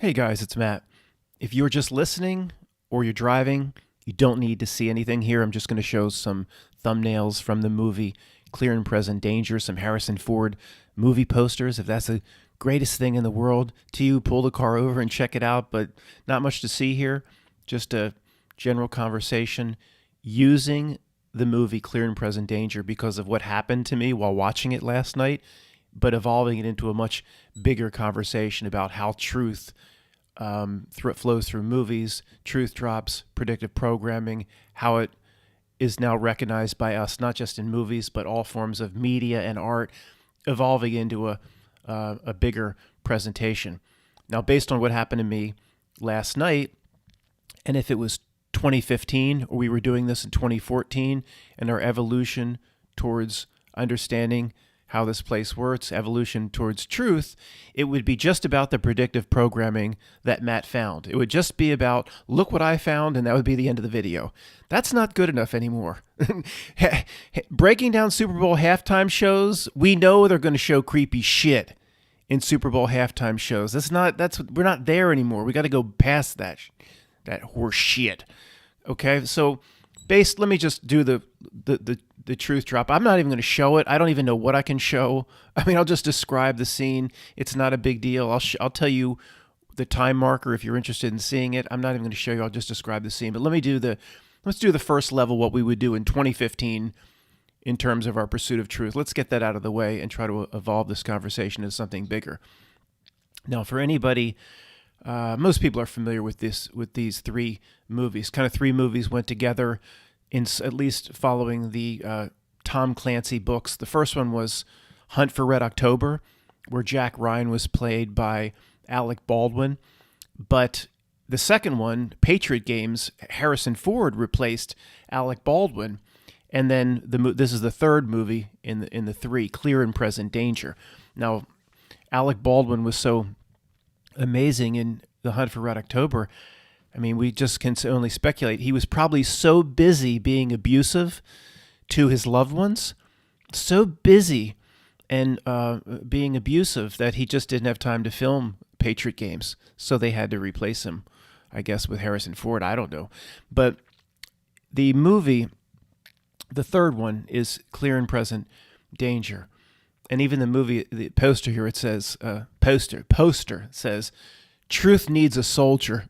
Hey guys, it's Matt. If you're just listening or you're driving, you don't need to see anything here. I'm just going to show some thumbnails from the movie Clear and Present Danger, some Harrison Ford movie posters. If that's the greatest thing in the world to you, pull the car over and check it out, but not much to see here. Just a general conversation using the movie Clear and Present Danger because of what happened to me while watching it last night, but evolving it into a much bigger conversation about how truth flows through movies, truth drops, predictive programming, how it is now recognized by us, not just in movies, but all forms of media and art, evolving into a bigger presentation. Now, based on what happened to me last night, and if it was 2015 or we were doing this in 2014, and our evolution towards understanding how this place works, evolution towards truth, it would be just about the predictive programming that Matt found. It would just be about, look what I found, and that would be the end of the video. That's not good enough anymore. Breaking down Super Bowl halftime shows, we know they're going to show creepy shit in Super Bowl halftime shows. We're not there anymore. We got to go past that horse shit. Okay, so let me just do the truth drop. I'm not even going to show it. I don't even know what I can show. I mean, I'll just describe the scene. It's not a big deal. I'll tell you the time marker if you're interested in seeing it. I'm not even going to show you. I'll just describe the scene. But let's do the first level, what we would do in 2015 in terms of our pursuit of truth. Let's get that out of the way and try to evolve this conversation into something bigger. Now, for anybody, most people are familiar with these three movies. Kind of three movies went together, at least following the Tom Clancy books. The first one was Hunt for Red October, where Jack Ryan was played by Alec Baldwin. But the second one, Patriot Games, Harrison Ford replaced Alec Baldwin. And then this is the third movie in the three, Clear and Present Danger. Now, Alec Baldwin was so amazing in The Hunt for Red October. I mean, we just can only speculate. He was probably so busy being abusive to his loved ones, so busy and being abusive that he just didn't have time to film Patriot Games. So they had to replace him, I guess, with Harrison Ford. I don't know. But the movie, the third one, is Clear and Present Danger. And even the movie, the poster here, it says, poster says, truth needs a soldier.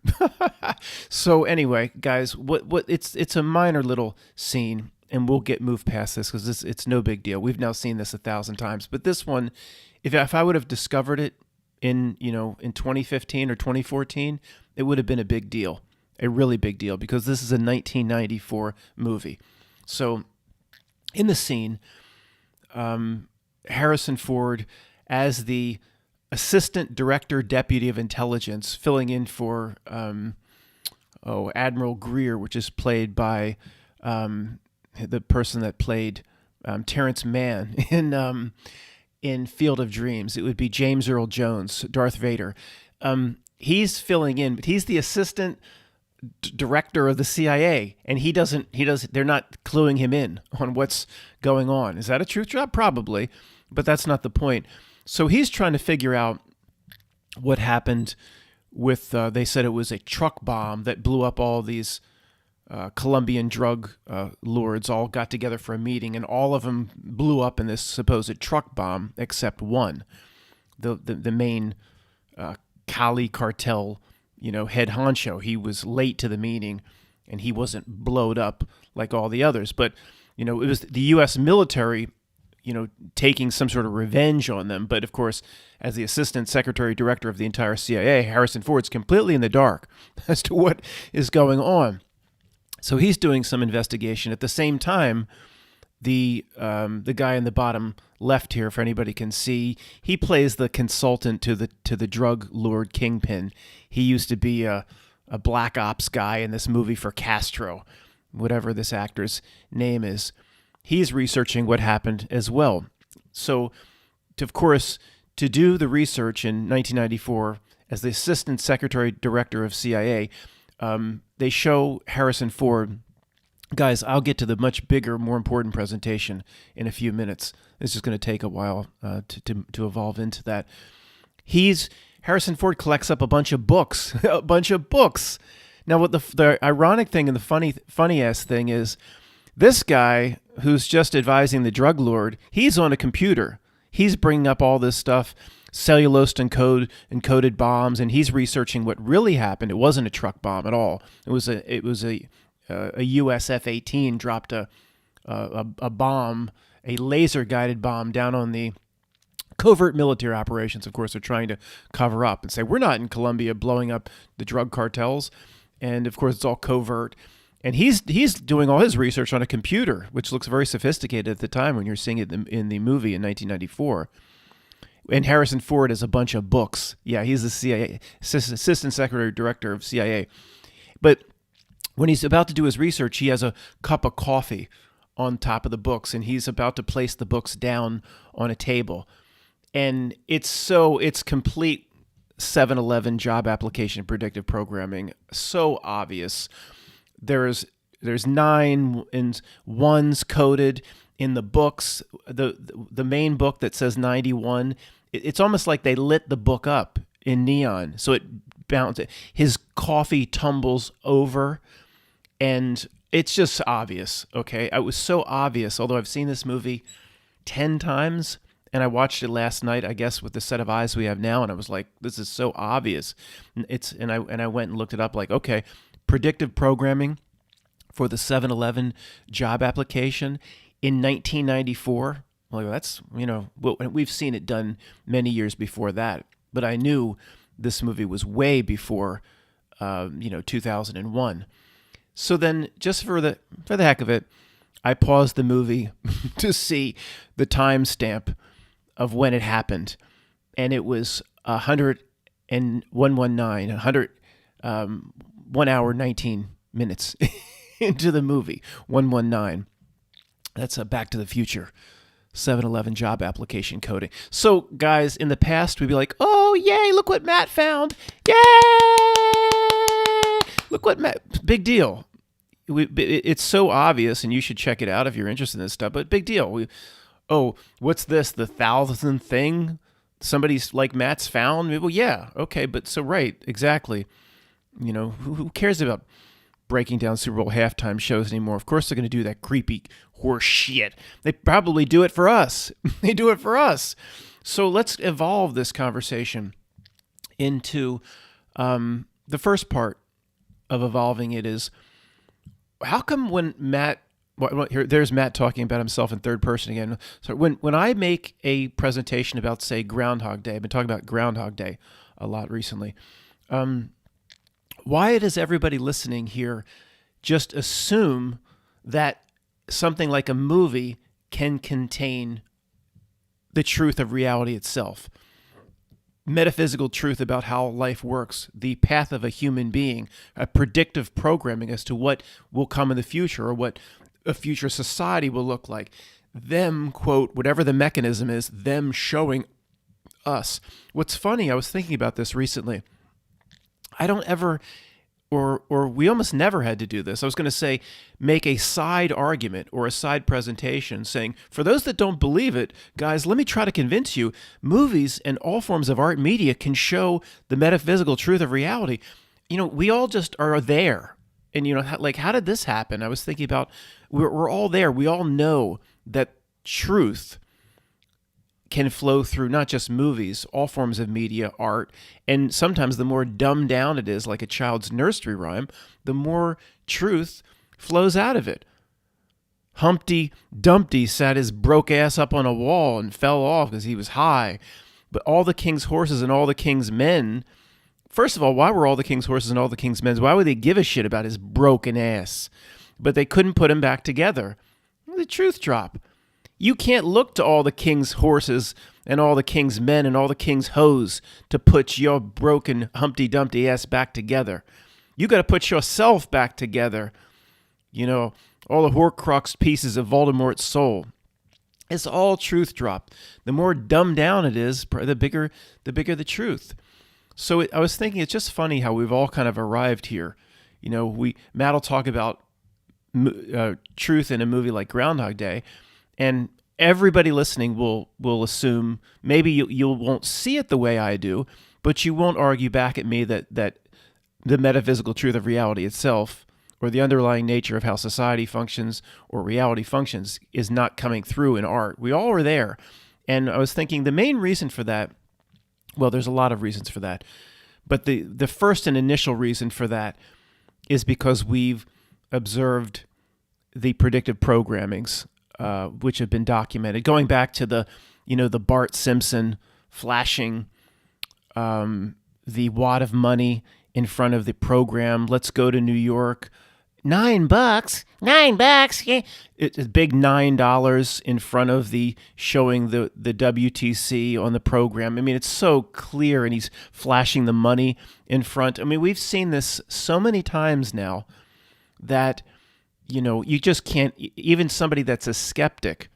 So anyway, guys, it's a minor little scene, and we'll move past this because it's no big deal. We've now seen this 1,000 times, but this one, if I would have discovered it in 2015 or 2014, it would have been a big deal, a really big deal, because this is a 1994 movie. So in the scene, Harrison Ford as the Assistant Director Deputy of Intelligence, filling in for Admiral Greer, which is played by the person that played Terrence Mann in Field of Dreams. It would be James Earl Jones, Darth Vader. He's filling in, but he's the Assistant Director of the CIA, and they're not cluing him in on what's going on. Is that a truth drop? Probably, but that's not the point. So he's trying to figure out what happened with, they said it was a truck bomb that blew up. All these Colombian drug lords all got together for a meeting, and all of them blew up in this supposed truck bomb except one, the main Cali cartel, head honcho. He was late to the meeting, and he wasn't blowed up like all the others. But, it was the U.S. military, taking some sort of revenge on them. But of course, as the Assistant Secretary Director of the entire CIA, Harrison Ford's completely in the dark as to what is going on. So he's doing some investigation. At the same time, the guy in the bottom left here, for anybody can see, he plays the consultant to the drug lord kingpin. He used to be a black ops guy in this movie for Castro, whatever this actor's name is. He's researching what happened as well. So, of course, to do the research in 1994 as the Assistant Secretary Director of CIA, they show Harrison Ford. Guys, I'll get to the much bigger, more important presentation in a few minutes. This is going to take a while to evolve into that. He's Harrison Ford collects up a bunch of books, a bunch of books. Now, what the ironic thing and the funny ass thing is, this guy who's just advising the drug lord, he's on a computer. He's bringing up all this stuff, cellulose encoded bombs, and he's researching what really happened. It wasn't a truck bomb at all. It was a U.S. F-18 dropped a bomb, a laser guided bomb down on the covert military operations. Of course, they're trying to cover up and say we're not in Colombia blowing up the drug cartels, and of course it's all covert. And he's doing all his research on a computer, which looks very sophisticated at the time when you're seeing it in the movie in 1994. And Harrison Ford has a bunch of books. Yeah, he's the CIA assistant secretary director of CIA. But when he's about to do his research, he has a cup of coffee on top of the books, and he's about to place the books down on a table. And it's complete 7-Eleven job application predictive programming. So obvious. There's 9 and 1s coded in the books. The main book that says 91, it's almost like they lit the book up in neon. So it bounces. His coffee tumbles over, and it's just obvious, okay? It was so obvious, although I've seen this movie 10 times, and I watched it last night, I guess, with the set of eyes we have now, and I was like, this is so obvious. And I went and looked it up, like, okay, predictive programming for the 7-Eleven job application in 1994. Well, that's, we've seen it done many years before that, but I knew this movie was way before, 2001. So then, just for the heck of it, I paused the movie to see the timestamp of when it happened, and it was 1 hour 19 minutes into the movie. 119. That's a Back to the Future 7-Eleven job application coding. So, guys, in the past, we'd be like, "Oh, yay! Look what Matt found! Yay! Look what Matt! Big deal." It's so obvious, and you should check it out if you're interested in this stuff. But big deal. What's this? The 1,000th thing somebody's like Matt's found? Well, yeah, okay, but so right, exactly. Who cares about breaking down Super Bowl halftime shows anymore? Of course they're going to do that creepy horse shit. They probably do it for us. They do it for us. So let's evolve this conversation into the first part of evolving it is, how come when Matt, there's Matt talking about himself in third person again. So when I make a presentation about, say, Groundhog Day, I've been talking about Groundhog Day a lot recently, why does everybody listening here just assume that something like a movie can contain the truth of reality itself? Metaphysical truth about how life works, the path of a human being, a predictive programming as to what will come in the future or what a future society will look like. Them, quote, whatever the mechanism is, them showing us. What's funny, I was thinking about this recently. I don't ever, or we almost never had to do this. I was going to say, make a side argument or a side presentation saying, for those that don't believe it, guys, let me try to convince you, movies and all forms of art media can show the metaphysical truth of reality. We all just are there. And, how did this happen? I was thinking about, we're all there. We all know that truth can flow through not just movies, all forms of media, art, and sometimes the more dumbed down it is, like a child's nursery rhyme, the more truth flows out of it. Humpty Dumpty sat his broke ass up on a wall and fell off because he was high. But all the king's horses and all the king's men, first of all, why were all the king's horses and all the king's men, why would they give a shit about his broken ass? But they couldn't put him back together. The truth drop. You can't look to all the king's horses and all the king's men and all the king's hoes to put your broken Humpty Dumpty ass back together. You got to put yourself back together. All the Horcrux pieces of Voldemort's soul. It's all truth drop. The more dumbed down it is, the bigger the truth. So I was thinking, it's just funny how we've all kind of arrived here. Matt will talk about truth in a movie like Groundhog Day, and everybody listening will assume, maybe you won't see it the way I do, but you won't argue back at me that the metaphysical truth of reality itself, or the underlying nature of how society functions or reality functions, is not coming through in art. We all are there. And I was thinking the main reason for that, well, there's a lot of reasons for that, but the first and initial reason for that is because we've observed the predictive programmings, which have been documented, going back to the Bart Simpson flashing the wad of money in front of the program. Let's go to New York. $9, $9. Yeah. It's a big $9 in front of the showing the WTC on the program. I mean, it's so clear, and he's flashing the money in front. I mean, we've seen this so many times now that, you just can't, even somebody that's a skeptic,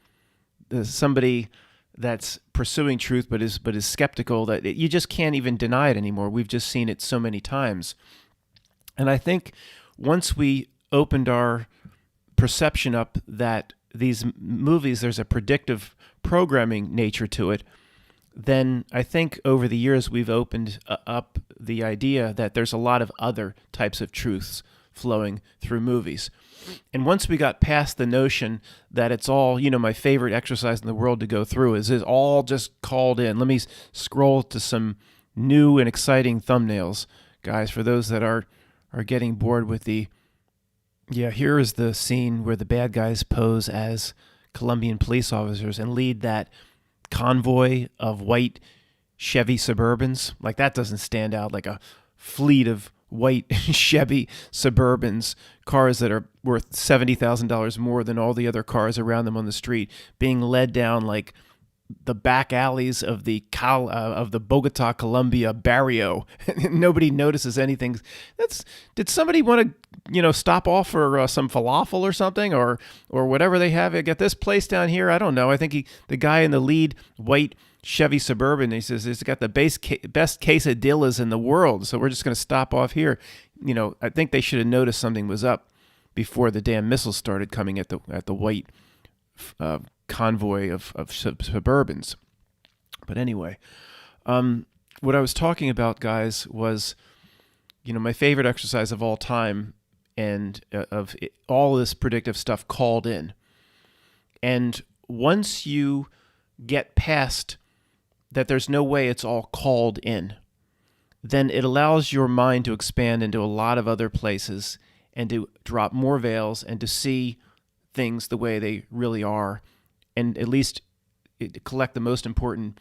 somebody that's pursuing truth but is skeptical, that you just can't even deny it anymore. We've just seen it so many times. And I think once we opened our perception up that these movies, there's a predictive programming nature to it, then I think over the years we've opened up the idea that there's a lot of other types of truths flowing through movies. And once we got past the notion that it's all, my favorite exercise in the world to go through is all just called in. Let me scroll to some new and exciting thumbnails, guys, for those that are getting bored with here is the scene where the bad guys pose as Colombian police officers and lead that convoy of white Chevy Suburbans. Like, that doesn't stand out, like a fleet of white Chevy Suburbans, cars that are worth $70,000 more than all the other cars around them on the street, being led down like the back alleys of the Bogota, Colombia barrio. Nobody notices anything. Did somebody want to, stop off for some falafel or something, or whatever they have at this place down here? I don't know. I think the guy in the lead white Chevy Suburban, he says it's got the best quesadillas in the world, so we're just going to stop off here. I think they should have noticed something was up before the damn missiles started coming at the white convoy of Suburbans. But anyway, what I was talking about, guys, was my favorite exercise of all time, and of all this predictive stuff called in. And once you get past that there's no way it's all called in, then it allows your mind to expand into a lot of other places and to drop more veils and to see things the way they really are, and at least collect the most important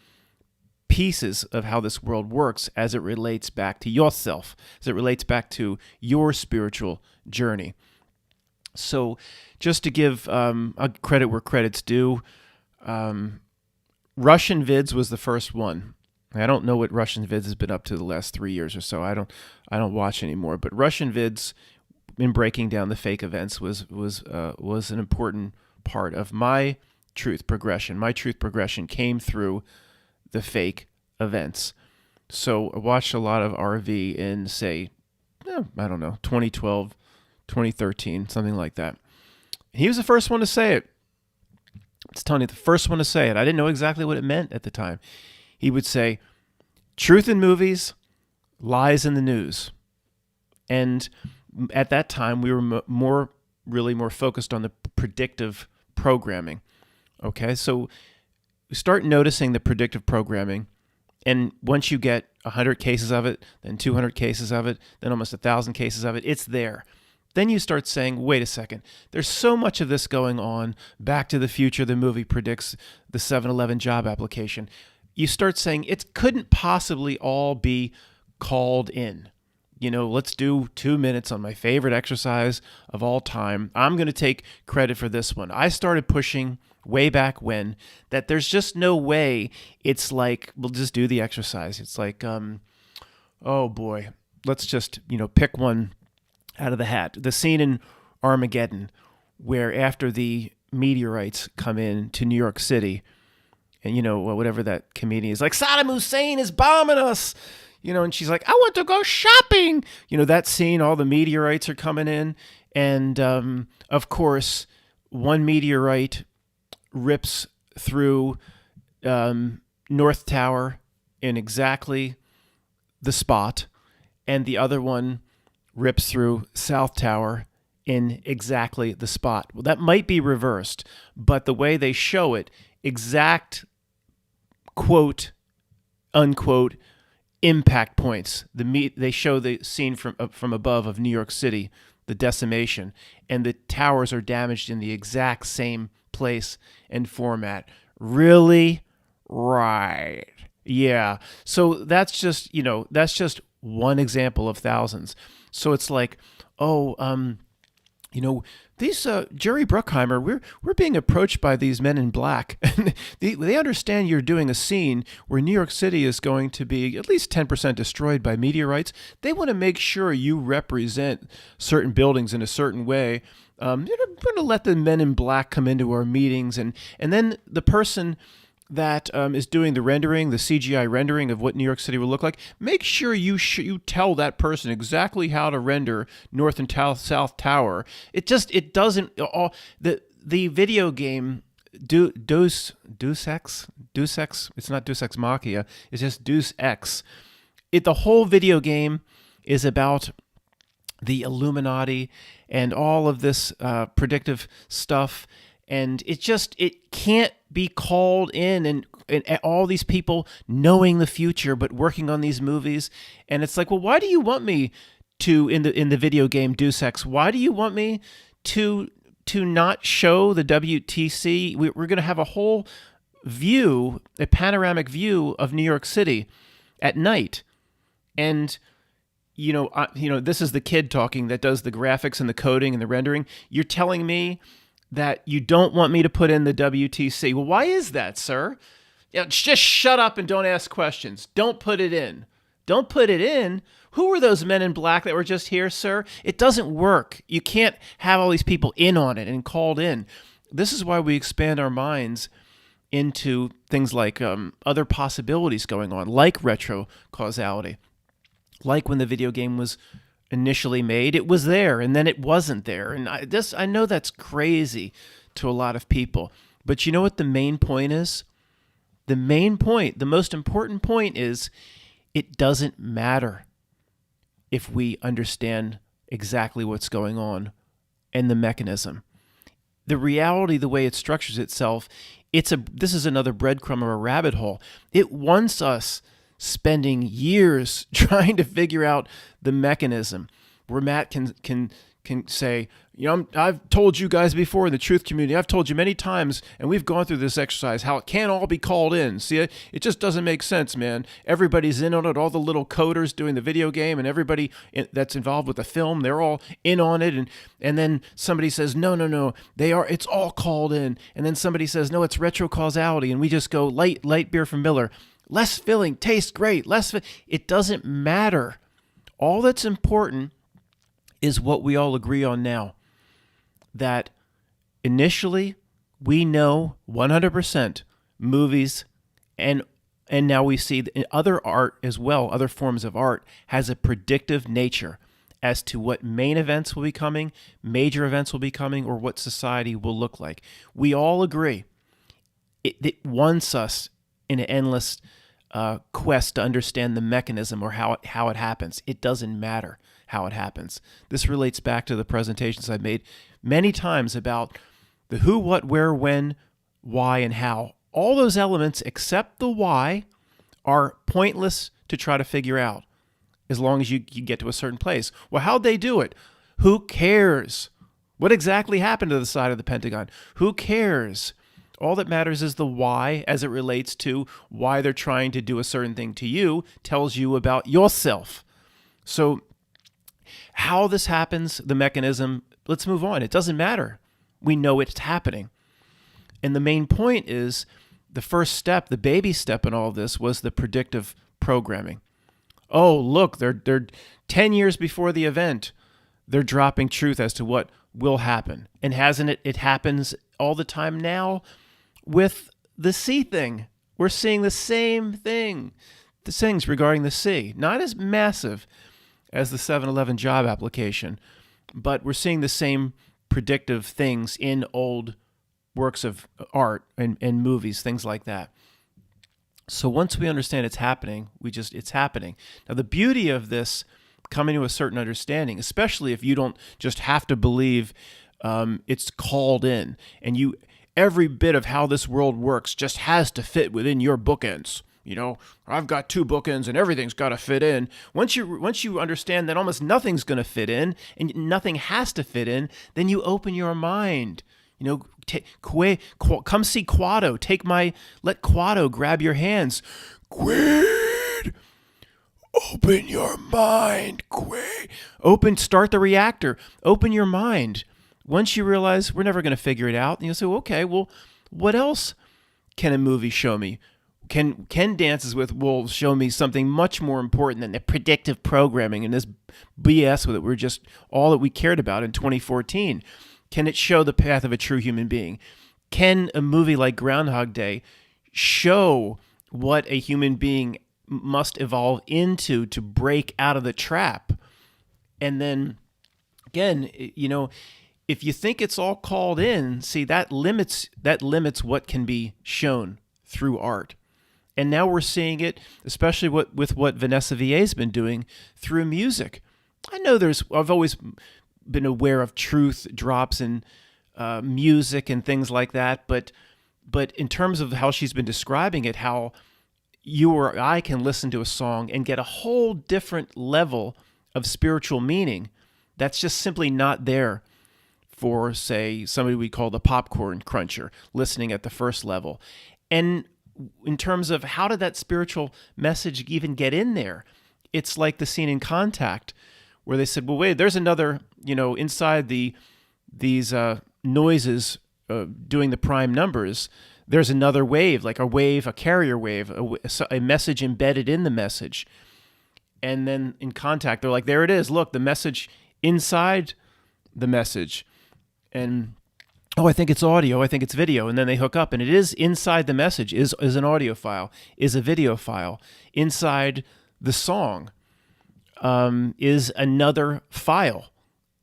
pieces of how this world works as it relates back to yourself, as it relates back to your spiritual journey. So just to give credit where credit's due, Russian Vids was the first one. I don't know what Russian Vids has been up to the last 3 years or so. I don't watch anymore. But Russian Vids, in breaking down the fake events, was an important part of my truth progression. My truth progression came through the fake events. So I watched a lot of RV in, say, 2012, 2013, something like that. He was the first one to say it. It's telling you, the first one to say it. I didn't know exactly what it meant at the time. He would say, truth in movies, lies in the news. And at that time, we were more focused on the predictive programming. Okay, so we start noticing the predictive programming, and once you get 100 cases of it, then 200 cases of it, then almost 1,000 cases of it, it's there. Then you start saying, wait a second, there's so much of this going on. Back to the Future, the movie predicts the 7-Eleven job application. You start saying it couldn't possibly all be called in. Let's do 2 minutes on my favorite exercise of all time. I'm going to take credit for this one. I started pushing way back when that there's just no way it's like, we'll just do the exercise. It's like, oh boy, let's just, pick one out of the hat. The scene in Armageddon where after the meteorites come in to New York City, and whatever that comedian is like, Saddam Hussein is bombing us, and she's like, I want to go shopping. That scene, all the meteorites are coming in, and of course one meteorite rips through North Tower in exactly the spot, and the other one rips through South Tower in exactly the spot. Well, that might be reversed, but the way they show it, exact quote unquote impact points. They show the scene from above of New York City, the decimation, and the towers are damaged in the exact same place and format. Really? Right. Yeah. So that's just one example of thousands. So it's like, oh, these Jerry Bruckheimer, we're being approached by these men in black. They understand you're doing a scene where New York City is going to be at least 10% destroyed by meteorites. They want to make sure you represent certain buildings in a certain way. We're going to let the men in black come into our meetings, and then the person that is doing the rendering, the CGI rendering of what New York City will look like, make sure you tell that person exactly how to render North and South Tower. It doesn't all the video game Deus Ex. It's not Deus Ex Machina. It's just Deus Ex. The whole video game is about the Illuminati and all of this predictive stuff. And it can't be called in, and all these people knowing the future but working on these movies. And it's like, well, why do you want me to, in the video game Deus Ex, why do you want me to not show the WTC? We're going to have a whole view, a panoramic view of New York City at night. And this is the kid talking that does the graphics and the coding and the rendering. You're telling me that you don't want me to put in the WTC. Well, why is that, sir? Just shut up and don't ask questions. Don't put it in. Don't put it in. Who were those men in black that were just here, sir? It doesn't work. You can't have all these people in on it and called in. This is why we expand our minds into things like other possibilities going on, like retro causality. Like when the video game was initially made, it was there, and then it wasn't there. And I know that's crazy to a lot of people. But you know what the main point is? The main point, the most important point is, it doesn't matter if we understand exactly what's going on and the mechanism. The reality, the way it structures itself, this is another breadcrumb or a rabbit hole. It wants us spending years trying to figure out the mechanism, where Matt can say, I've told you guys before in the truth community, I've told you many times, and we've gone through this exercise, how it can't all be called in. See, it just doesn't make sense, man. Everybody's in on it, all the little coders doing the video game and everybody that's involved with the film, they're all in on it. And then somebody says, no, it's all called in. And then somebody says, no, it's retro causality. And we just go, light beer from Miller. Less filling, tastes great. It doesn't matter. All that's important is what we all agree on now. That initially we know 100% movies, and now we see other art as well, other forms of art, has a predictive nature as to what main events will be coming, major events will be coming, or what society will look like. We all agree. It wants us in an endless quest to understand the mechanism or how it happens. It doesn't matter how it happens. This relates back to the presentations I've made many times about the who, what, where, when, why, and how. All those elements except the why are pointless to try to figure out as long as you get to a certain place. Well, how'd they do it? Who cares? What exactly happened to the side of the Pentagon? Who cares? All that matters is the why, as it relates to why they're trying to do a certain thing to you, tells you about yourself. So how this happens, the mechanism, let's move on. It doesn't matter. We know it's happening. And the main point is the first step, the baby step in all of this, was the predictive programming. Oh, look, they're 10 years before the event. They're dropping truth as to what will happen. And hasn't it happens all the time now with the sea thing. We're seeing the same thing. The things regarding the sea. Not as massive as the 7-Eleven job application, but we're seeing the same predictive things in old works of art and movies, things like that. So once we understand it's happening, it's happening. Now the beauty of this coming to a certain understanding, especially if you don't just have to believe it's called in, and every bit of how this world works just has to fit within your bookends. I've got two bookends and everything's got to fit in. Once you understand that almost nothing's going to fit in and nothing has to fit in, then you open your mind. Come see Quado. Let Quado grab your hands. Quid, open your mind. Start the reactor. Open your mind. Once you realize we're never going to figure it out, you'll say, okay, well, what else can a movie show me? Can Dances with Wolves show me something much more important than the predictive programming and this BS that we're just all that we cared about in 2014? Can it show the path of a true human being? Can a movie like Groundhog Day show what a human being must evolve into to break out of the trap? And then, again, if you think it's all called in, see, that limits what can be shown through art. And now we're seeing it, especially with what Vanessa Villé's been doing through music. I know I've always been aware of truth drops in music and things like that, but in terms of how she's been describing it, how you or I can listen to a song and get a whole different level of spiritual meaning that's just simply not there for, say, somebody we call the popcorn cruncher, listening at the first level. And in terms of how did that spiritual message even get in there, it's like the scene in Contact where they said, well, wait, there's another, inside these noises doing the prime numbers, there's another wave, like a carrier wave, a message embedded in the message. And then in Contact, they're like, there it is. Look, the message inside the message. And I think it's audio, I think it's video. And then they hook up, and it is inside the message, is an audio file, is a video file. Inside the song is another file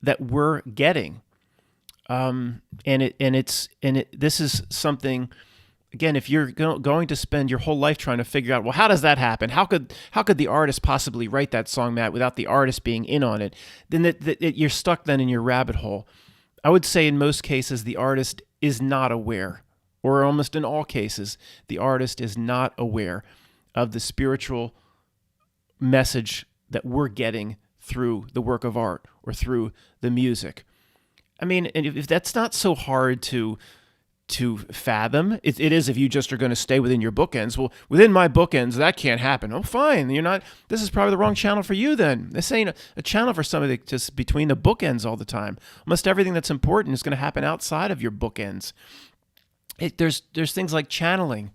that we're getting. This is something, again, if you're going to spend your whole life trying to figure out, well, how does that happen? How could the artist possibly write that song, Matt, without the artist being in on it? Then you're stuck then in your rabbit hole. I would say in most cases, the artist is not aware, or almost in all cases, the artist is not aware of the spiritual message that we're getting through the work of art or through the music. I mean, and if that's not so hard to fathom, it is if you just are going to stay within your bookends. Well, within my bookends, that can't happen. Oh, fine. This is probably the wrong channel for you then. This ain't a channel for somebody just between the bookends all the time. Almost everything that's important is going to happen outside of your bookends. There's things like channeling.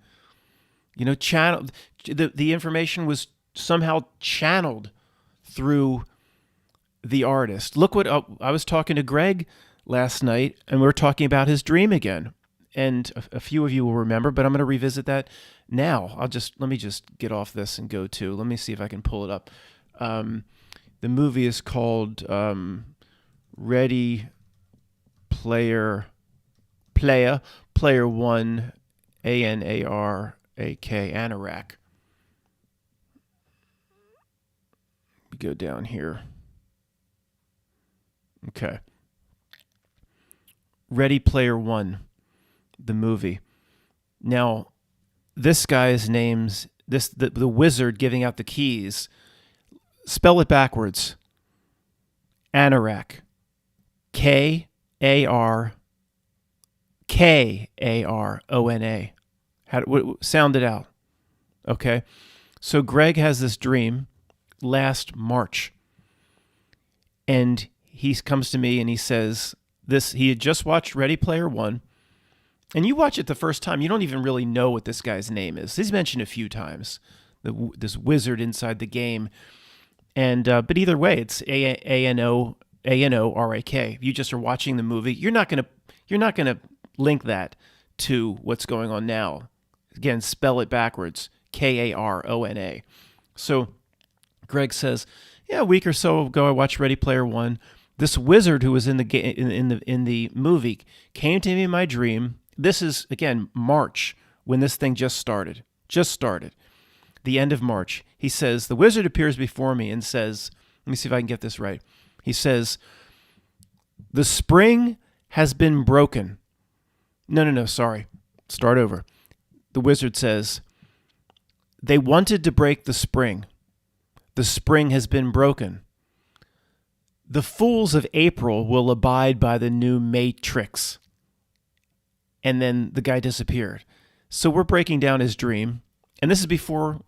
The information was somehow channeled through the artist. Look what I was talking to Greg last night, and we were talking about his dream again. And a few of you will remember, but I'm going to revisit that now. Let me just get off this and go to, let me see if I can pull it up. The movie is called Ready Player One, Anarak. We go down here. Okay. Ready Player One, the movie. Now, this guy's name's the wizard giving out the keys. Spell it backwards. Anarak. Karona. Sound it out. Okay. So Greg has this dream last March. And he comes to me and he says he had just watched Ready Player One. And you watch it the first time, you don't even really know what this guy's name is. He's mentioned a few times, this wizard inside the game. And but either way, it's Anorak. If you just are watching the movie, you're not gonna link that to what's going on now. Again, spell it backwards, Karona. So Greg says, yeah, a week or so ago, I watched Ready Player One. This wizard who was in the movie came to me in my dream. This is, again, March, when this thing just started. just started, the end of March. He says, the wizard appears before me and says, let me see if I can get this right. He says, the spring has been broken. No, sorry. Start over. The wizard says, they wanted to break the spring. The spring has been broken. The fools of April will abide by the new matrix. And then the guy disappeared. So we're breaking down his dream. And this is before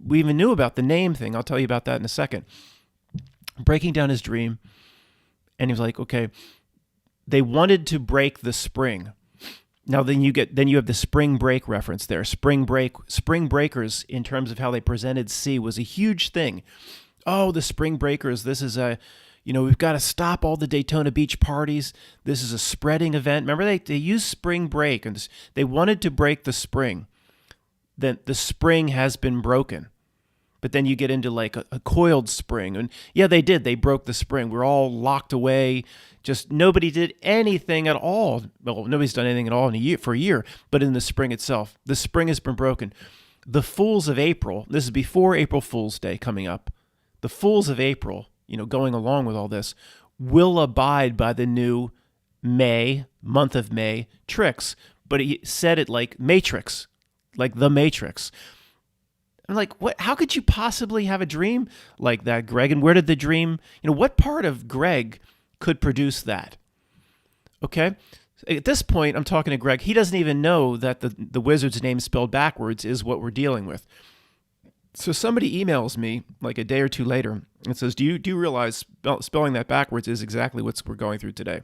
we even knew about the name thing. I'll tell you about that in a second. Breaking down his dream. And he was like, okay, they wanted to break the spring. Now then you have the spring break reference there. Spring breakers, in terms of how they presented C, was a huge thing. Oh, the spring breakers, this is we've got to stop all the Daytona Beach parties. This is a spreading event. Remember, they used spring break, and they wanted to break the spring. Then the spring has been broken. But then you get into like a coiled spring. And yeah, they did. They broke the spring. We're all locked away. Just nobody did anything at all. Well, nobody's done anything at all for a year, but in the spring itself. The spring has been broken. The fools of April, this is before April Fool's Day coming up. The fools of April, going along with all this, will abide by the new month of May, tricks. But he said it like Matrix, like the Matrix. I'm like, what? How could you possibly have a dream like that, Greg? And where did the dream, what part of Greg could produce that? Okay? At this point, I'm talking to Greg. He doesn't even know that the wizard's name spelled backwards is what we're dealing with. So somebody emails me like a day or two later and says, do you realize spelling that backwards is exactly what we're going through today?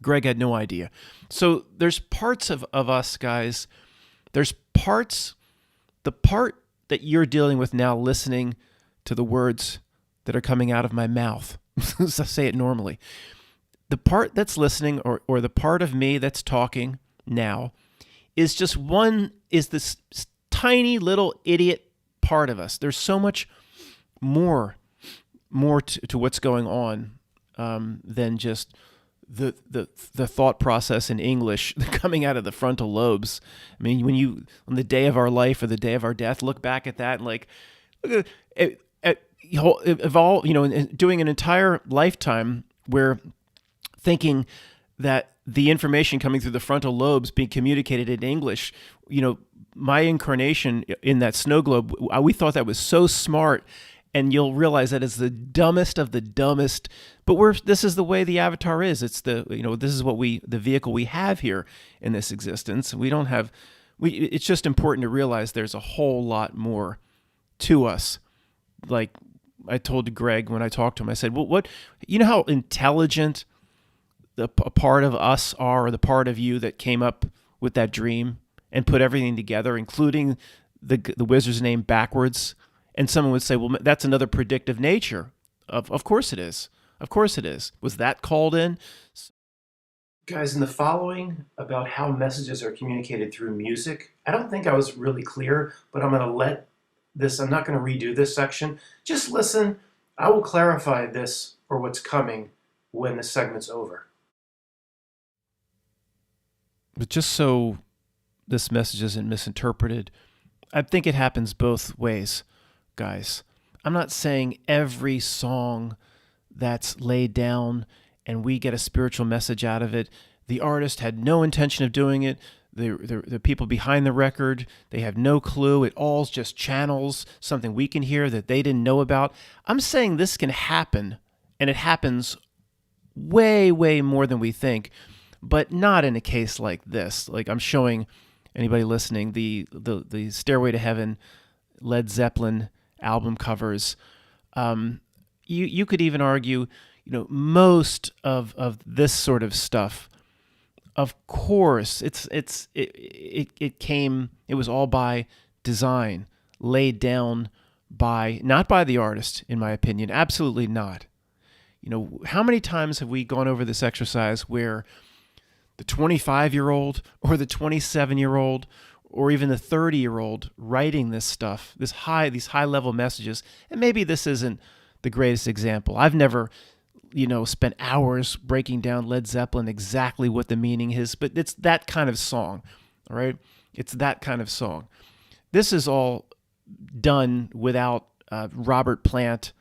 Greg had no idea. So there's parts of us, guys. There's parts, the part that you're dealing with now, listening to the words that are coming out of my mouth. So say it normally. The part that's listening, or the part of me that's talking now, is this tiny little idiot part of us. There's so much more to what's going on than just the thought process in English coming out of the frontal lobes. I mean, when you, on the day of our life or the day of our death, look back at that and like, look at doing an entire lifetime where thinking that the information coming through the frontal lobes being communicated in English, my incarnation in that snow globe, we thought that was so smart. And you'll realize that it's the dumbest of the dumbest. But this is the way the avatar is. It's this is the vehicle we have here in this existence. It's just important to realize there's a whole lot more to us. Like I told Greg when I talked to him, I said, well, what, how intelligent a part of us are, or the part of you that came up with that dream and put everything together, including the wizard's name backwards. And someone would say, well, that's another predictive nature. Of course it is. Of course it is. Was that called in? Guys, in the following about how messages are communicated through music, I don't think I was really clear, but I'm not going to redo this section. Just listen. I will clarify this or what's coming when the segment's over. But just so this message isn't misinterpreted, I think it happens both ways. Guys, I'm not saying every song that's laid down and we get a spiritual message out of it, the artist had no intention of doing it. The people behind the record, they have no clue. It all's just channels, something we can hear that they didn't know about. I'm saying this can happen, and it happens way, way more than we think, but not in a case like this. Like I'm showing anybody listening the Stairway to Heaven, Led Zeppelin album covers. You could even argue, most of this sort of stuff, of course, it was all by design, laid down not by the artist, in my opinion. Absolutely not. How many times have we gone over this exercise where the 25-year-old or the 27-year-old or even the 30-year-old writing this stuff, these high-level messages, and maybe this isn't the greatest example. I've never, spent hours breaking down Led Zeppelin exactly what the meaning is, but it's that kind of song, all right? It's that kind of song. This is all done without Robert Plant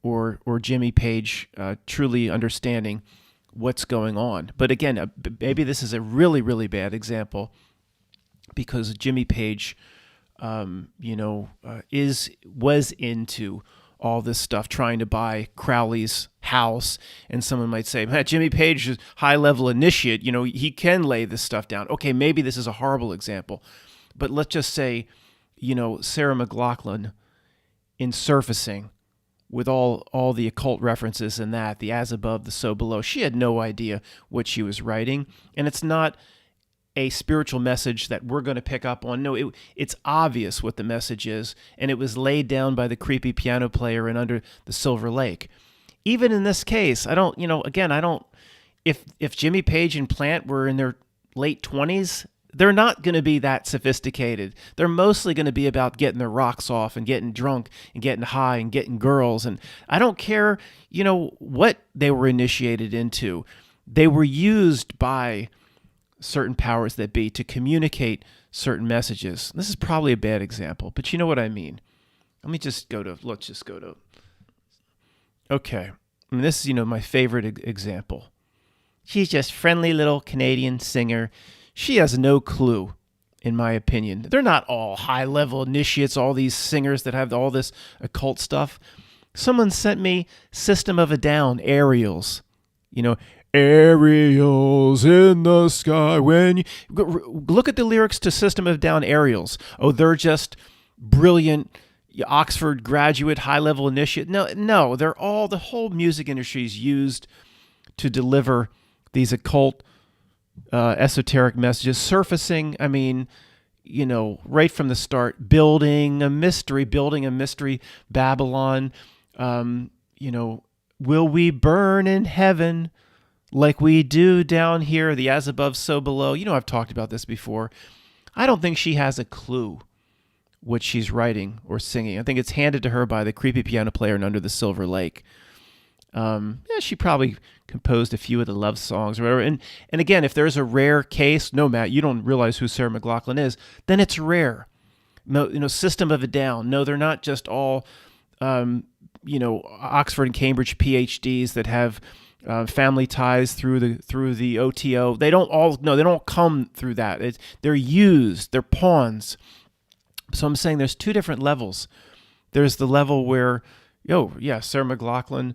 or Jimmy Page truly understanding what's going on. But again, maybe this is a really, really bad example because Jimmy Page, was into all this stuff, trying to buy Crowley's house, and someone might say, "Man, Jimmy Page is high-level initiate. He can lay this stuff down." Okay, maybe this is a horrible example, but let's just say, Sarah McLachlan in Surfacing, with all the occult references in that, the as above, the so below, she had no idea what she was writing, and it's not a spiritual message that we're going to pick up on. No, it's obvious what the message is, and it was laid down by the creepy piano player in Under the Silver Lake. Even in this case, if Jimmy Page and Plant were in their late 20s, they're not going to be that sophisticated. They're mostly going to be about getting their rocks off and getting drunk and getting high and getting girls. And I don't care, what they were initiated into. They were used by certain powers that be to communicate certain messages. This is probably a bad example, but you know what I mean. Let's just go to, okay. This is, my favorite example. She's just friendly little Canadian singer. She has no clue, in my opinion. They're not all high-level initiates, all these singers that have all this occult stuff. Someone sent me System of a Down, Aerials. Aerials in the sky when you... Look at the lyrics to System of a Down, Aerials. Oh, they're just brilliant Oxford graduate, high-level initiate. No, they're all... The whole music industry is used to deliver these occult esoteric messages. Surfacing, right from the start, building a mystery Babylon. Will we burn in heaven like we do down here? The as above, so below. I've talked about this before. I don't think she has a clue what she's writing or singing. I think it's handed to her by the creepy piano player in Under the Silver Lake. She probably composed a few of the love songs or whatever. And again, if there's a rare case, no, Matt, you don't realize who Sarah McLachlan is, then it's rare. No, System of a Down. No, they're not just all, Oxford and Cambridge PhDs that have family ties through the OTO. They don't come through that. They're used. They're pawns. So I'm saying there's two different levels. There's the level where, Sarah McLachlan,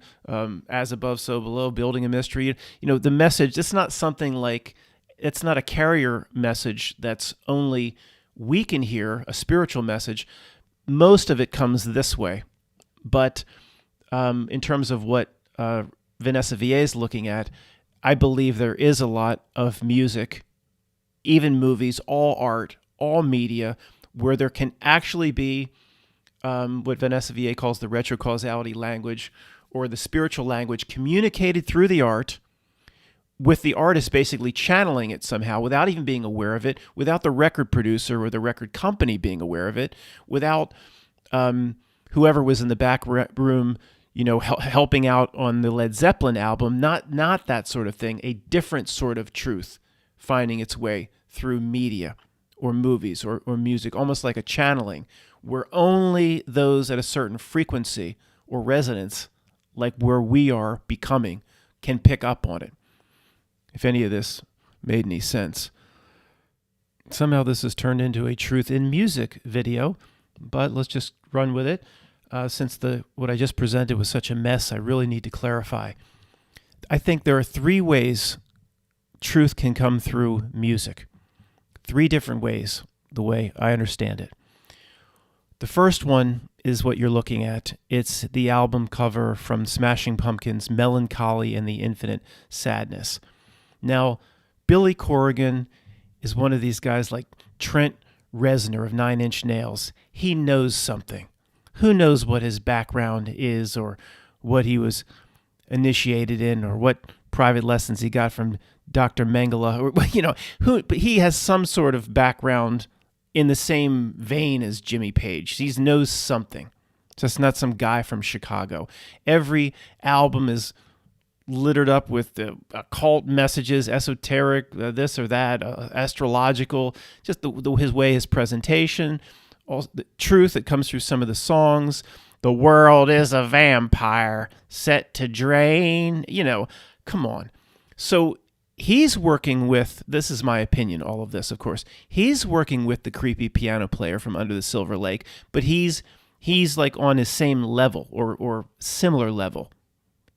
as above, so below, building a mystery. The message, it's not something like, it's not a carrier message that's only we can hear, a spiritual message. Most of it comes this way. But in terms of what Vanessa VA is looking at, I believe there is a lot of music, even movies, all art, all media, where there can actually be what Vanessa VA calls the retrocausality language, or the spiritual language communicated through the art, with the artist basically channeling it somehow without even being aware of it, without the record producer or the record company being aware of it, without whoever was in the back room, helping out on the Led Zeppelin album, not that sort of thing, a different sort of truth finding its way through media or movies or music, almost like a channeling, where only those at a certain frequency or resonance, like where we are becoming, can pick up on it. If any of this made any sense. Somehow this has turned into a truth in music video, but let's just run with it. Since what I just presented was such a mess, I really need to clarify. I think there are three ways truth can come through music. Three different ways, the way I understand it. The first one is what you're looking at. It's the album cover from Smashing Pumpkins, Melancholy and the Infinite Sadness. Now, Billy Corrigan is one of these guys like Trent Reznor of Nine Inch Nails. He knows something. Who knows what his background is, or what he was initiated in, or what private lessons he got from Dr. Mengele, or but he has some sort of background in the same vein as Jimmy Page. He knows something. Just not some guy from Chicago. Every album is littered up with occult messages, esoteric, this or that, astrological, just his presentation, all the truth that comes through some of the songs. The world is a vampire set to drain. Come on. So he's working with, this is my opinion, all of this, of course. He's working with the creepy piano player from Under the Silver Lake, but he's like on his same level or similar level.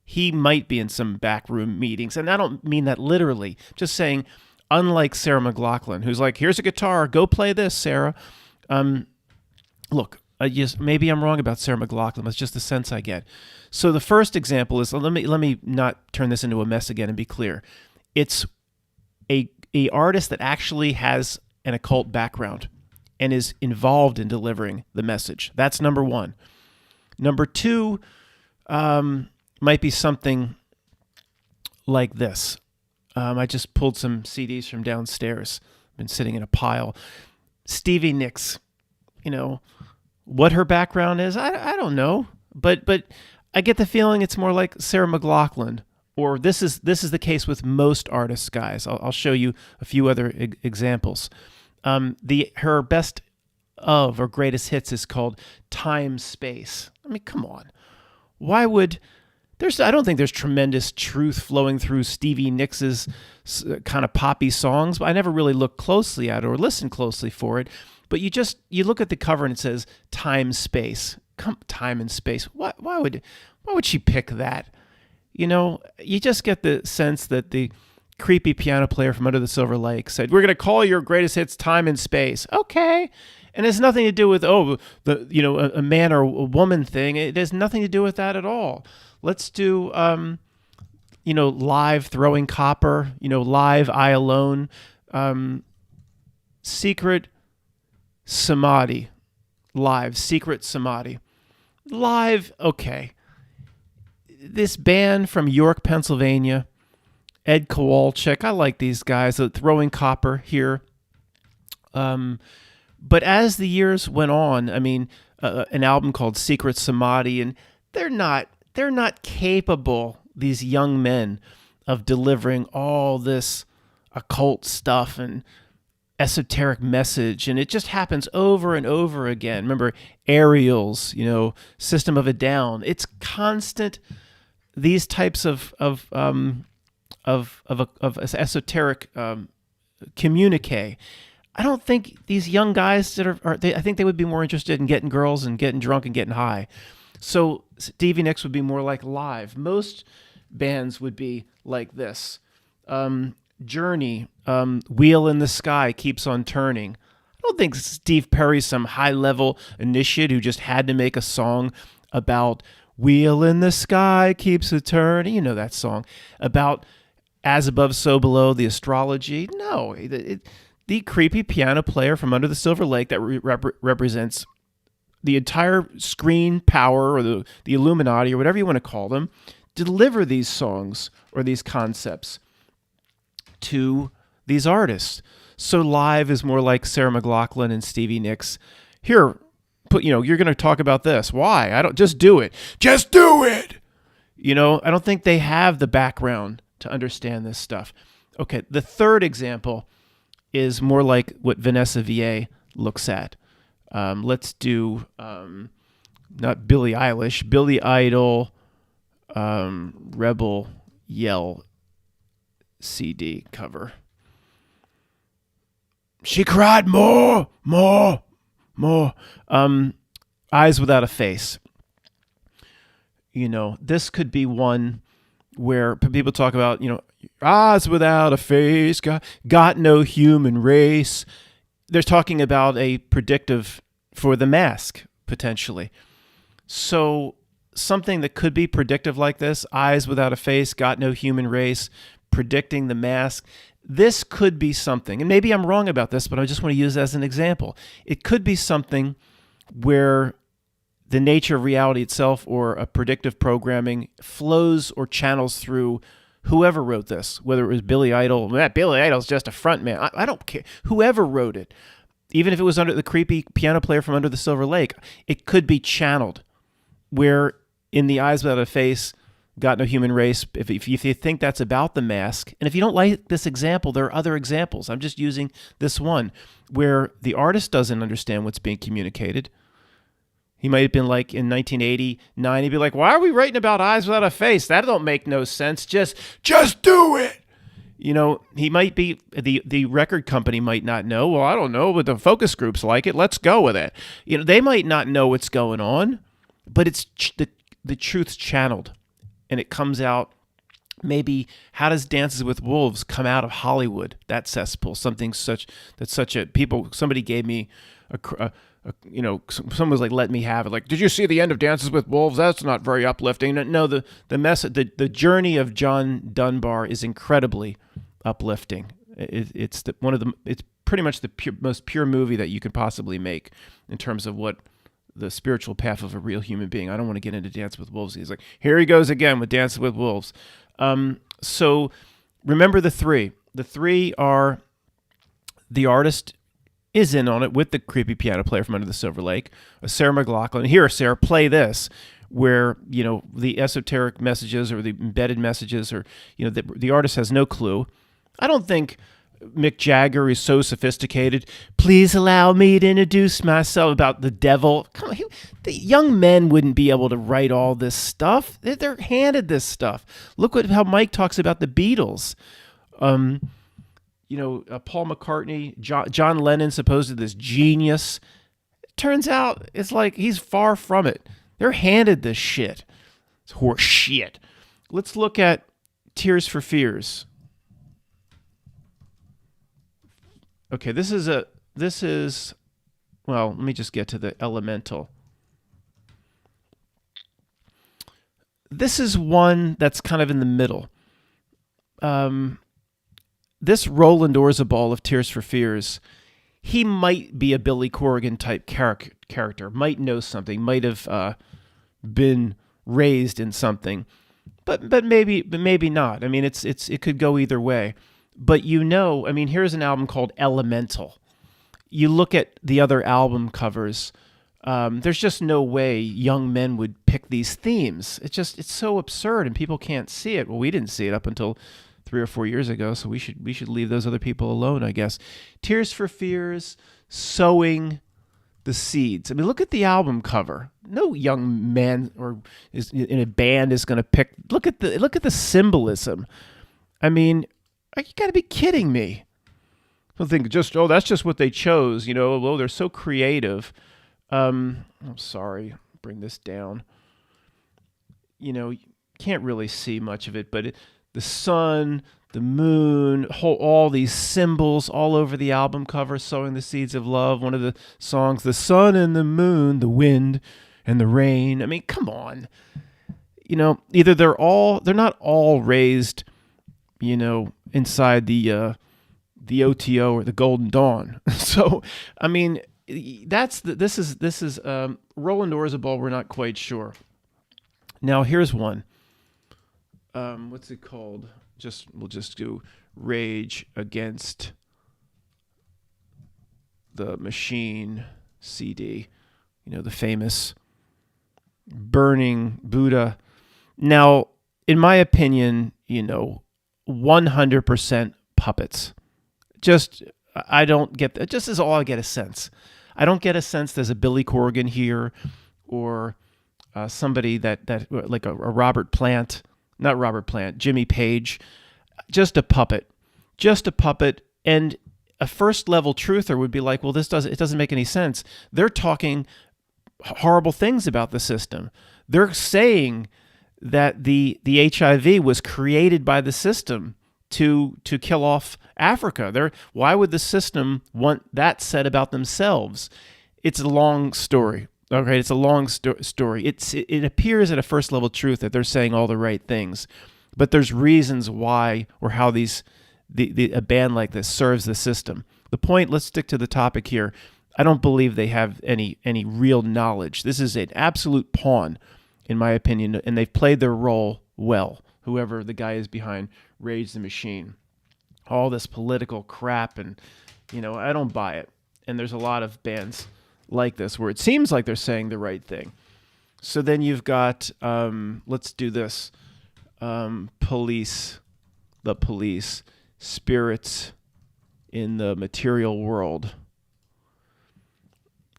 He might be in some backroom meetings, and I don't mean that literally. Just saying, unlike Sarah McLachlan, who's like, here's a guitar, go play this, Sarah. Look, maybe I'm wrong about Sarah McLachlan. That's just the sense I get. So the first example is, let me not turn this into a mess again and be clear. It's a artist that actually has an occult background and is involved in delivering the message. That's number one. Number two might be something like this. I just pulled some CDs from downstairs. Been sitting in a pile. Stevie Nicks, what her background is, I don't know, but I get the feeling it's more like Sarah McLachlan, or this is the case with most artists, guys. I'll show you a few other examples. Her best of or greatest hits is called Time Space. I mean, come on. Why would I don't think there's tremendous truth flowing through Stevie Nicks's kind of poppy songs, but I never really looked closely at it or listened closely for it. But you look at the cover and it says Time Space. Time and space. Why would she pick that? You just get the sense that the creepy piano player from Under the Silver Lake said, we're going to call your greatest hits Time and Space. Okay. And it has nothing to do with, a man or a woman thing. It has nothing to do with that at all. Let's do, Live Throwing Copper, Live I Alone, Secret Samadhi, Live, Secret Samadhi. Live, okay. This band from York, Pennsylvania, Ed Kowalczyk, I like these guys, Throwing Copper here. But as the years went on, I mean, an album called Secret Samadhi, and they're not capable, these young men, of delivering all this occult stuff and esoteric message, and it just happens over and over again. Remember Aerials, System of a Down. It's constant. These types of esoteric communique. I don't think these young guys I think they would be more interested in getting girls and getting drunk and getting high. So Stevie Nicks would be more like Live. Most bands would be like this. Journey, Wheel in the Sky Keeps on Turning. I don't think Steve Perry's some high-level initiate who just had to make a song about Wheel in the Sky Keeps a Turning. You know that song. About As Above, So Below, the astrology. No, the creepy piano player from Under the Silver Lake that represents the entire screen power or the Illuminati or whatever you want to call them, deliver these songs or these concepts to these artists. So Live is more like Sarah McLachlan and Stevie Nicks. Here, you're going to talk about this. Why? Just do it. Just do it. I don't think they have the background to understand this stuff. Okay, the third example is more like what Vanessa VA looks at. Let's do not Billie Eilish, Billy Idol, Rebel Yell CD cover. She cried more. Eyes Without a Face. This could be one where people talk about, eyes without a face, got no human race. They're talking about a predictive for The Mask, potentially. So something that could be predictive like this, eyes without a face, got no human race, predicting The Mask. This could be something, and maybe I'm wrong about this, but I just want to use it as an example. It could be something where the nature of reality itself or a predictive programming flows or channels through whoever wrote this, whether it was Billy Idol. Billy Idol's just a front man. I don't care. Whoever wrote it, even if it was under the creepy piano player from Under the Silver Lake, it could be channeled where in the Eyes Without a Face, Got No Human Race. If you think that's about The Mask, and if you don't like this example, there are other examples. I'm just using this one where the artist doesn't understand what's being communicated. He might have been like in 1989, he'd be like, why are we writing about eyes without a face? That don't make no sense. Just do it. You know, he might be, the record company might not know. Well, I don't know, but the focus groups like it. Let's go with it. You know, they might not know what's going on, but it's the truth's channeled, and it comes out. Maybe how does Dances with Wolves come out of Hollywood? That cesspool, something such that's such a people. Somebody gave me someone was like, let me have it. Like, did you see the end of Dances with Wolves? That's not very uplifting. No, the journey of John Dunbar is incredibly uplifting. It's pretty much the most pure movie that you could possibly make in terms of what the spiritual path of a real human being. I don't want to get into Dance with Wolves. He's like, here he goes again with Dances with Wolves. So remember the three. The three are the artist is in on it with the creepy piano player from Under the Silver Lake, Sarah McLachlan. Here, Sarah, play this, where, you know, the esoteric messages or the embedded messages, or, you know, the artist has no clue. I don't think Mick Jagger is so sophisticated. Please allow me to introduce myself about the devil. Come on, the young men wouldn't be able to write all this stuff. They're handed this stuff. Look how Mike talks about the Beatles. Paul McCartney, John Lennon, supposedly this genius. It turns out it's like he's far from it. They're handed this shit. It's horse shit. Let's look at Tears for Fears. Okay, let me just get to the Elemental. This is one that's kind of in the middle. This Roland Orzabal of Tears for Fears, he might be a Billy Corrigan type character, might know something, might have been raised in something, but maybe not. I mean, it could go either way. But here's an album called Elemental. You look at the other album covers, there's just no way young men would pick these themes. It's so absurd, and people can't see it. Well, we didn't see it up until 3 or 4 years ago, so we should leave those other people alone, I guess. Tears for Fears, Sowing the Seeds. I mean, look at the album cover. No young man or is in a band is going to pick. Look at the symbolism. I mean, you got to be kidding me. I think that's just what they chose. You know, well, they're so creative. I'm sorry, bring this down. You know, you can't really see much of it, but the sun, the moon, all these symbols all over the album cover, Sowing the Seeds of Love. One of the songs, the sun and the moon, the wind and the rain. I mean, come on. You know, either they're not all raised, you know, inside the OTO or the Golden Dawn. So, I mean, this is Roland Orzabal. We're not quite sure. Now, here's one. What's it called? We'll just do Rage Against the Machine CD. You know, the famous Burning Buddha. Now, in my opinion, you know, 100% puppets. I don't get that. Just as all I get a sense. I don't get a sense there's a Billy Corrigan here, or somebody that like a Robert Plant. Not Robert Plant, Jimmy Page, just a puppet, and a first level truther would be like, well, it doesn't make any sense. They're talking horrible things about the system. They're saying that the HIV was created by the system to kill off Africa. Why would the system want that said about themselves? It's a long story. Okay, it's a long story. It appears at a first level truth that they're saying all the right things, but there's reasons why or how a band like this serves the system. The point. Let's stick to the topic here. I don't believe they have any real knowledge. This is an absolute pawn, in my opinion, and they've played their role well. Whoever the guy is behind Rage the Machine, all this political crap, and you know, I don't buy it. And there's a lot of bands like this where it seems like they're saying the right thing. So then you've got let's do this. police, the police, spirits in the material world.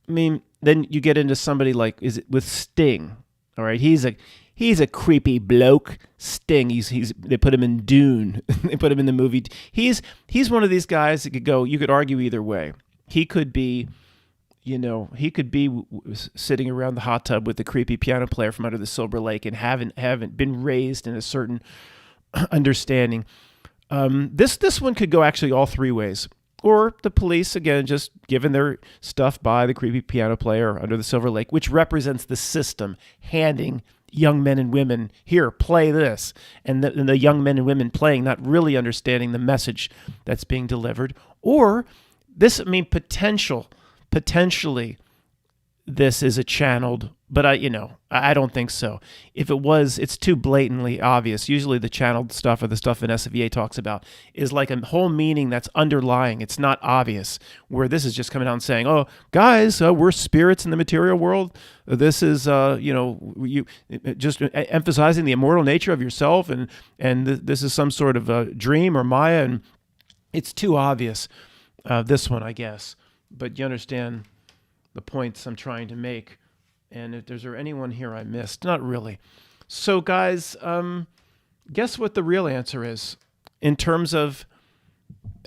I mean, then you get into somebody like with Sting. All right, he's a creepy bloke. Sting. They put him in Dune. They put him in the movie. He's one of these guys that could go. You could argue either way. He could be, sitting around the hot tub with the creepy piano player from Under the Silver Lake and haven't been raised in a certain understanding. This one could go actually all three ways. Or the police, again, just given their stuff by the creepy piano player Under the Silver Lake, which represents the system handing young men and women, here, play this. And the young men and women playing, not really understanding the message that's being delivered. Or this, potentially, this is a channeled, but I don't think so. If it was, it's too blatantly obvious. Usually the channeled stuff or the stuff that SVA talks about is like a whole meaning that's underlying. It's not obvious, where this is just coming out and saying, oh, guys, we're spirits in the material world. This is, you just emphasizing the immortal nature of yourself, and this is some sort of a dream or Maya, and it's too obvious, this one, I guess. But you understand the points I'm trying to make. And if there's anyone here I missed, not really. So guys, guess what the real answer is in terms of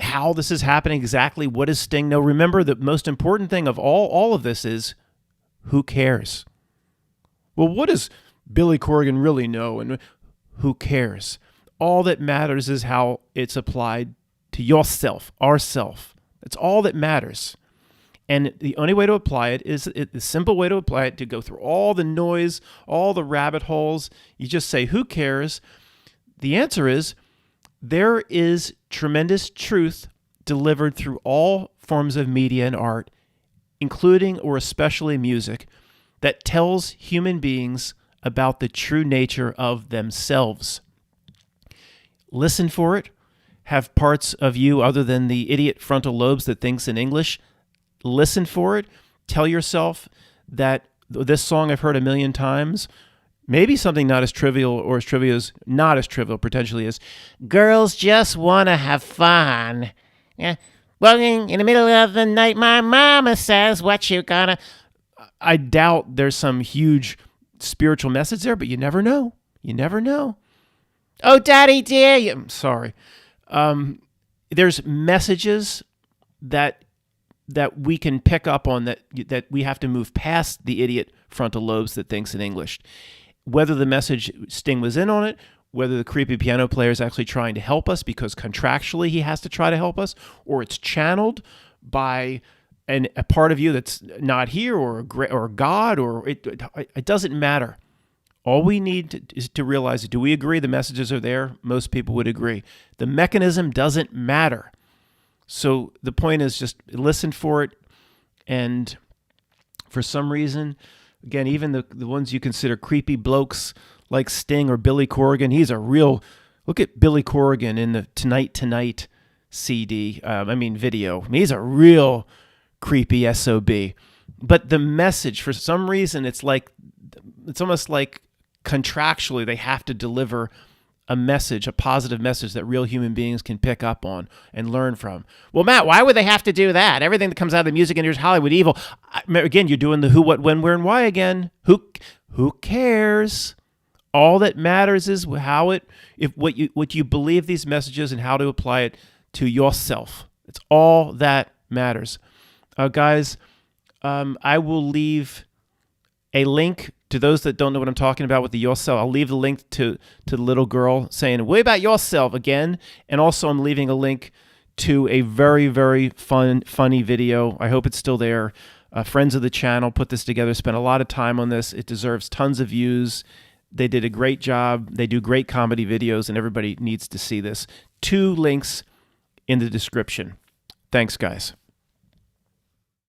how this is happening exactly? What does Sting know? Remember, the most important thing of all of this is, who cares? Well, what does Billy Corgan really know? And who cares? All that matters is how it's applied to yourself, ourself. That's all that matters. And the only way to apply it is the simple way to apply it, to go through all the noise, all the rabbit holes. You just say, who cares? The answer is, there is tremendous truth delivered through all forms of media and art, including or especially music, that tells human beings about the true nature of themselves. Listen for it. Have parts of you other than the idiot frontal lobes that thinks in English. Listen for it. Tell yourself that this song I've heard a million times, maybe something not as trivial or as trivial as, not as trivial potentially as, girls just want to have fun. Yeah. Well, in the middle of the night, my mama says, what you gonna... I doubt there's some huge spiritual message there, but you never know. You never know. Oh, daddy dear. I'm sorry. There's messages that we can pick up on, that we have to move past the idiot frontal lobes that thinks in English. Whether the message Sting was in on it, whether the creepy piano player is actually trying to help us because contractually he has to try to help us, or it's channeled by a part of you that's not here, or God, or it doesn't matter. All we need is to realize, do we agree the messages are there? Most people would agree. The mechanism doesn't matter. So the point is, just listen for it. And for some reason, again, even the ones you consider creepy blokes like Sting or Billy Corgan, he's a real, look at Billy Corgan in the Tonight video. He's a real creepy SOB. But the message, for some reason, it's almost like contractually they have to deliver a message, a positive message that real human beings can pick up on and learn from. Well, Matt, why would they have to do that? Everything that comes out of the music industry is Hollywood evil. Again, you're doing the who, what, when, where, and why again. Who cares? All that matters is what you believe these messages and how to apply it to yourself. It's all that matters. Guys, I will leave a link to those that don't know what I'm talking about with the yourself. I'll leave the link to the little girl saying, what about yourself again? And also I'm leaving a link to a very, very funny video. I hope it's still there. Friends of the channel put this together, spent a lot of time on this. It deserves tons of views. They did a great job. They do great comedy videos, and everybody needs to see this. 2 links in the description. Thanks, guys.